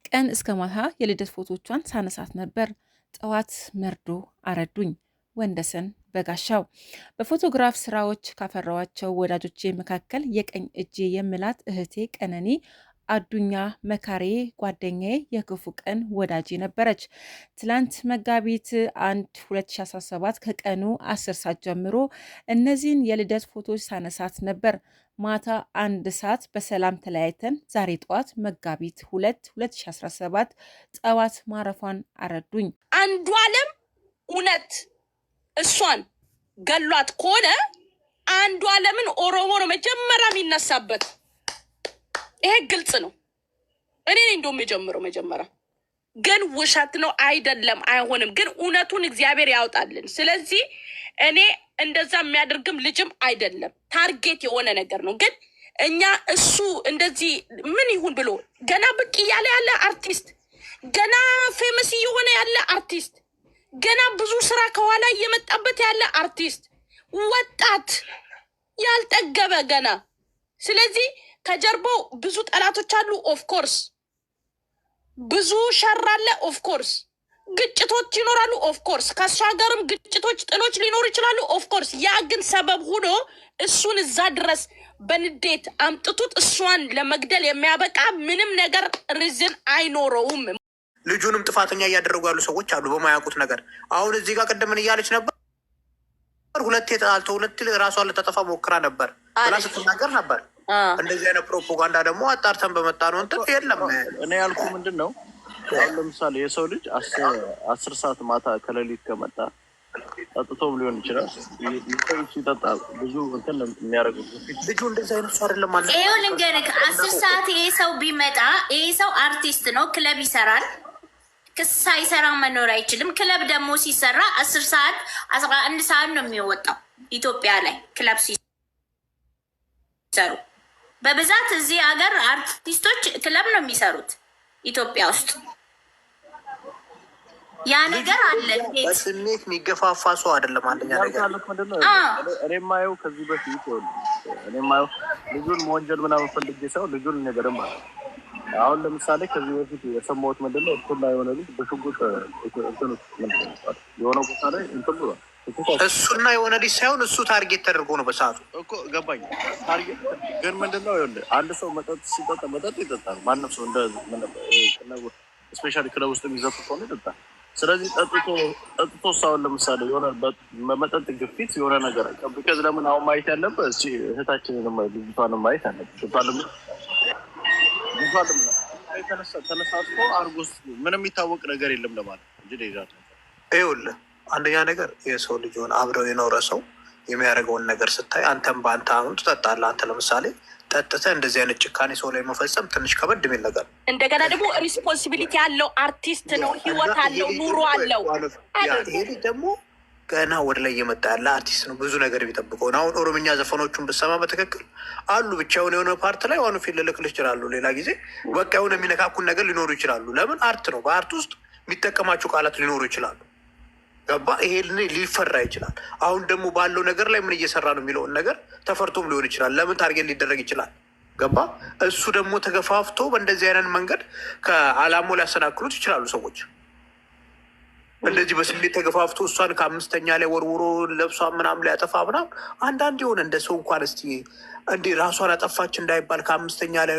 ቀን እስከ ማታ የልደት ፎቶቿን ሳነሳት ነበር። ጠዋት መርዶ አረዱኝ። ወንደሰን በጋሻው። በፎቶግራፍ ስራዎች ካፈራዋቸው ወዳጆቼ መካከል የቀኝ እጄ የምላት እህቴ ቀነኒ አዱኛ መካሬ ጓደኛዬ የክፉ ቀን ወዳጄ ነበረች። ትላንት መጋቢት 1 2017 ከቀኑ 10 ሰዓት ጀምሮ እነዚህን የልደት ፎቶች ሳነሳት ነበር። ማታ 1 ሰዓት በሰላም ተለያይተን ዛሬ ጠዋት መጋቢት 2 2017 ጠዋት ማረፏን አረዱኝ። አንዱ አለም እውነት እሷን ገሏት ከሆነ አንዱ አለምን ኦሮሞ ነው መጀመሪያ የሚነሳበት። ይሄ ግልጽ ነው። እኔ እንደውም የጀምረው መጀመሪያ ግን ውሸት ነው አይደለም፣ አይሆንም። ግን እውነቱን እግዚአብሔር ያውጣልን። ስለዚህ እኔ እንደዛ የሚያደርግም ልጅም አይደለም። ታርጌት የሆነ ነገር ነው። ግን እኛ እሱ እንደዚህ ምን ይሁን ብሎ ገና ብቅ እያለ ያለ አርቲስት፣ ገና ፌመስ እየሆነ ያለ አርቲስት፣ ገና ብዙ ስራ ከኋላ እየመጣበት ያለ አርቲስት፣ ወጣት ያልጠገበ ገና። ስለዚህ ከጀርባው ብዙ ጠላቶች አሉ። ኦፍኮርስ ብዙ ሸር አለ። ኦፍኮርስ ግጭቶች ይኖራሉ። ኦፍኮርስ ከእሷ ጋርም ግጭቶች፣ ጥሎች ሊኖሩ ይችላሉ። ኦፍኮርስ ያ ግን ሰበብ ሆኖ እሱን እዛ ድረስ በንዴት አምጥቱት እሷን ለመግደል የሚያበቃ ምንም ነገር ሪዝን አይኖረውም። ልጁንም ጥፋተኛ እያደረጉ ያሉ ሰዎች አሉ በማያውቁት ነገር። አሁን እዚህ ጋር ቀደምን እያለች ነበር። ሁለቴ ተጣልተው ሁለቴ ራሷን ልታጠፋ ሞክራ ነበር ብላ ስትናገር ነበር። እንደዚህ አይነት ፕሮፓጋንዳ ደግሞ አጣርተን በመጣ ነው እንትን የለም። እኔ ያልኩ ምንድን ነው፣ አሁን ለምሳሌ የሰው ልጅ 10 ሰዓት ማታ ከሌሊት ከመጣ ጠጥቶም ሊሆን ይችላል። ሲጠጣ ብዙ እንትን የሚያደርጉት ልጁ እንደዚህ አይነት ሰው አይደለም ማለት ይኸው ልንገርህ፣ 10 ሰዓት ይሄ ሰው ቢመጣ ይሄ ሰው አርቲስት ነው፣ ክለብ ይሰራል። ክስ ሳይሰራ መኖር አይችልም። ክለብ ደግሞ ሲሰራ 10 ሰዓት 11 ሰዓት ነው የሚወጣው። ኢትዮጵያ ላይ ክለብ ሲሰሩ በብዛት እዚህ ሀገር አርቲስቶች ክለብ ነው የሚሰሩት። ኢትዮጵያ ውስጥ ያ ነገር አለ። በስሜት የሚገፋፋ ሰው አይደለም። አንደኛ ነገር እኔ የማየው ከዚህ በፊት እኔ የማየው ልጁን መወንጀል ምናምን ፈልጌ ሰው ልጁን ነገርም አለ። አሁን ለምሳሌ ከዚህ በፊት የሰማሁት ምንድን ነው፣ እሱና የሆነ ልጅ በሽጉጥ የሆነ ቦታ ላይ እንትን ብሏል። እሱና የሆነ ልጅ ሳይሆን እሱ ታርጌት ተደርጎ ነው በሰዓቱ እኮ ገባኝ። ታርጌት ግን ምንድን ነው ይኸውልህ፣ አንድ ሰው መጠጥ ሲጠጣ መጠጥ ይጠጣል። ማንም ሰው ስፔሻሊ ክለብ ውስጥ የሚዘፉ ከሆነ ይጠጣል። ስለዚህ ጠጥቶ ሳሁን ለምሳሌ የሆነ መጠጥ ግፊት የሆነ ነገር ከዚ ለምን አሁን ማየት ያለበት እ እህታችንን ልጅቷንም ማየት አለበት። ተነሳስቶ አርጎስ ምንም የሚታወቅ ነገር የለም ለማለት እንጂ ሌዛት ይኸውልህ፣ አንደኛ ነገር የሰው ልጅ ሆነ አብረው የኖረ ሰው የሚያደርገውን ነገር ስታይ አንተም በአንተ አሁን ትጠጣለህ። አንተ ለምሳሌ ጠጥተህ እንደዚህ አይነት ጭካኔ ሰው ላይ መፈጸም ትንሽ ከበድ የሚል ነገር። እንደገና ደግሞ ሪስፖንሲቢሊቲ ያለው አርቲስት ነው፣ ህይወት አለው፣ ኑሮ አለው። ይሄ ደግሞ ገና ወደ ላይ እየመጣ ያለ አርቲስት ነው። ብዙ ነገር የሚጠብቀውን አሁን ኦሮምኛ ዘፈኖቹን ብሰማ በትክክል አሉ። ብቻውን የሆነ ፓርት ላይ ዋኑ ፊት ልልክልህ ይችላሉ። ሌላ ጊዜ በቃ የሆነ የሚነካኩን ነገር ሊኖሩ ይችላሉ። ለምን አርት ነው። በአርት ውስጥ የሚጠቀማቸው ቃላት ሊኖሩ ይችላሉ። ገባ? ይሄ ሊፈራ ይችላል። አሁን ደግሞ ባለው ነገር ላይ ምን እየሰራ ነው የሚለውን ነገር ተፈርቶም ሊሆን ይችላል። ለምን ታርጌት ሊደረግ ይችላል። ገባ? እሱ ደግሞ ተገፋፍቶ በእንደዚህ አይነት መንገድ ከአላማው ሊያሰናክሉት ይችላሉ ሰዎች። እንደዚህ በስሜት ተገፋፍቶ እሷን ከ5ኛ ላይ ወርውሮ ለብሷን ምናምን ላይ ያጠፋ ምናምን። አንዳንድ የሆነ እንደ ሰው እንኳን እስቲ እንዲህ ራሷን አጠፋች እንዳይባል ከ5ኛ ላይ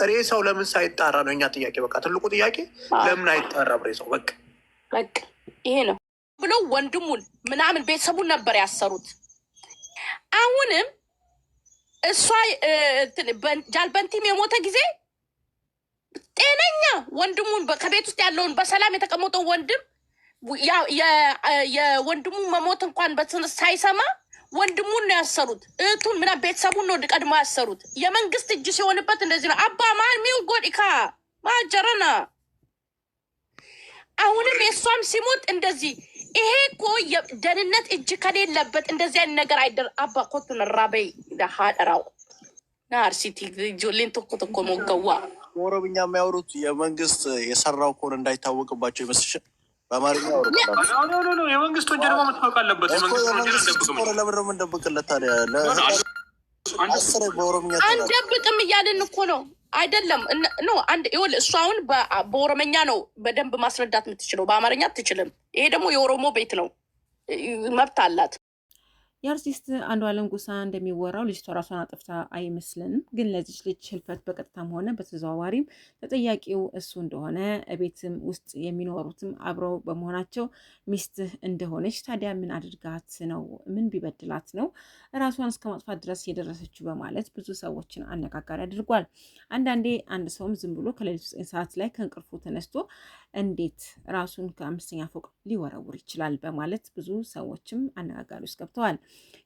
ሬሳው ለምን ሳይጣራ ነው እኛ ጥያቄ። በቃ ትልቁ ጥያቄ ለምን አይጣራም ሬሳው? በቃ ይሄ ነው ብሎ ወንድሙን ምናምን ቤተሰቡን ነበር ያሰሩት። አሁንም እሷ ጃልበንቲም የሞተ ጊዜ ጤነኛ ወንድሙን ከቤት ውስጥ ያለውን በሰላም የተቀመጠው ወንድም የወንድሙ መሞት እንኳን ሳይሰማ ወንድሙን ነው ያሰሩት። እህቱን ምናምን ቤተሰቡን ነው ቀድሞ ያሰሩት። የመንግስት እጅ ሲሆንበት እንደዚህ ነው። አባ ማን ሚው ጎዲካ ማጀረና አሁንም የእሷም ሲሞት እንደዚህ። ይሄ እኮ ደህንነት እጅ ከሌለበት እንደዚህ አይነት ነገር አይደር። አባ ኮቱን ራበይ ሀደራው ናርሲቲ ጆሌን ተኮተኮ ሞገዋ ኦሮምኛ የሚያወሩት የመንግስት የሰራው ከሆነ እንዳይታወቅባቸው ይመስልሻል? በአማርኛ የመንግስት ወንጀል ደግሞ መታወቅ አለበት። ለምን እንደብቅለት ታዲያ? በኦሮምኛ አንደብቅም እያልን እኮ ነው። አይደለም ኖ አንድ ይወል እሱ አሁን በኦሮመኛ ነው በደንብ ማስረዳት የምትችለው፣ በአማርኛ አትችልም። ይሄ ደግሞ የኦሮሞ ቤት ነው፣ መብት አላት። የአርቲስት አንዷለም ጎሳ እንደሚወራው ልጅቷ ራሷን አጥፍታ አይመስልንም። ግን ለዚች ልጅ ህልፈት በቀጥታም ሆነ በተዘዋዋሪም ተጠያቂው እሱ እንደሆነ ቤትም ውስጥ የሚኖሩትም አብረው በመሆናቸው ሚስትህ እንደሆነች ታዲያ ምን አድርጋት ነው? ምን ቢበድላት ነው ራሷን እስከ ማጥፋት ድረስ የደረሰችው? በማለት ብዙ ሰዎችን አነጋጋሪ አድርጓል። አንዳንዴ አንድ ሰውም ዝም ብሎ ከሌሊቱ 9 ሰዓት ላይ ከእንቅልፉ ተነስቶ እንዴት ራሱን ከ5ኛ ፎቅ ሊወረውር ይችላል? በማለት ብዙ ሰዎችም አነጋጋሪ ውስጥ ገብተዋል።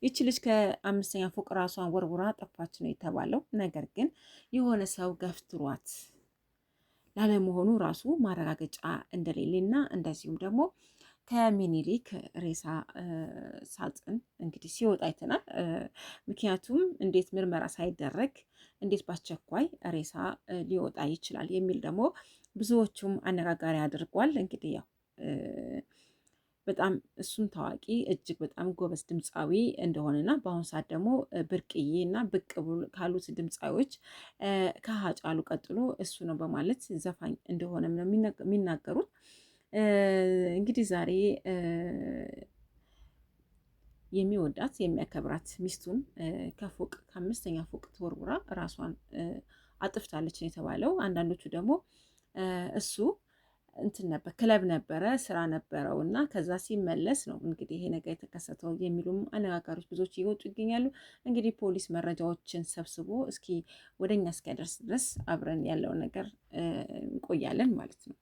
ይቺ ልጅ ከ5ኛ ፎቅ ራሷን ወርውራ ጠፋች ነው የተባለው። ነገር ግን የሆነ ሰው ገፍትሯት ላለመሆኑ ራሱ ማረጋገጫ እንደሌለና እንደዚሁም ደግሞ ከሚኒሊክ ሬሳ ሳጥን እንግዲህ ሲወጣ አይተናል። ምክንያቱም እንዴት ምርመራ ሳይደረግ እንዴት በአስቸኳይ ሬሳ ሊወጣ ይችላል የሚል ደግሞ ብዙዎቹም አነጋጋሪ አድርጓል። እንግዲህ ያው በጣም እሱም ታዋቂ እጅግ በጣም ጎበዝ ድምፃዊ እንደሆነና በአሁኑ ሰዓት ደግሞ ብርቅዬ እና ብቅ ካሉት ድምፃዊዎች ከሀጫሉ ቀጥሎ እሱ ነው በማለት ዘፋኝ እንደሆነም ነው የሚናገሩት። እንግዲህ ዛሬ የሚወዳት የሚያከብራት ሚስቱን ከፎቅ ከ5ኛ ፎቅ ተወርውራ ራሷን አጥፍታለች ነው የተባለው። አንዳንዶቹ ደግሞ እሱ እንትን ነበር ክለብ ነበረ ስራ ነበረው እና ከዛ ሲመለስ ነው እንግዲህ ይሄ ነገር የተከሰተው የሚሉም አነጋጋሪዎች ብዙዎች እየወጡ ይገኛሉ። እንግዲህ ፖሊስ መረጃዎችን ሰብስቦ እስኪ ወደኛ እስኪያደርስ ድረስ አብረን ያለውን ነገር እንቆያለን ማለት ነው።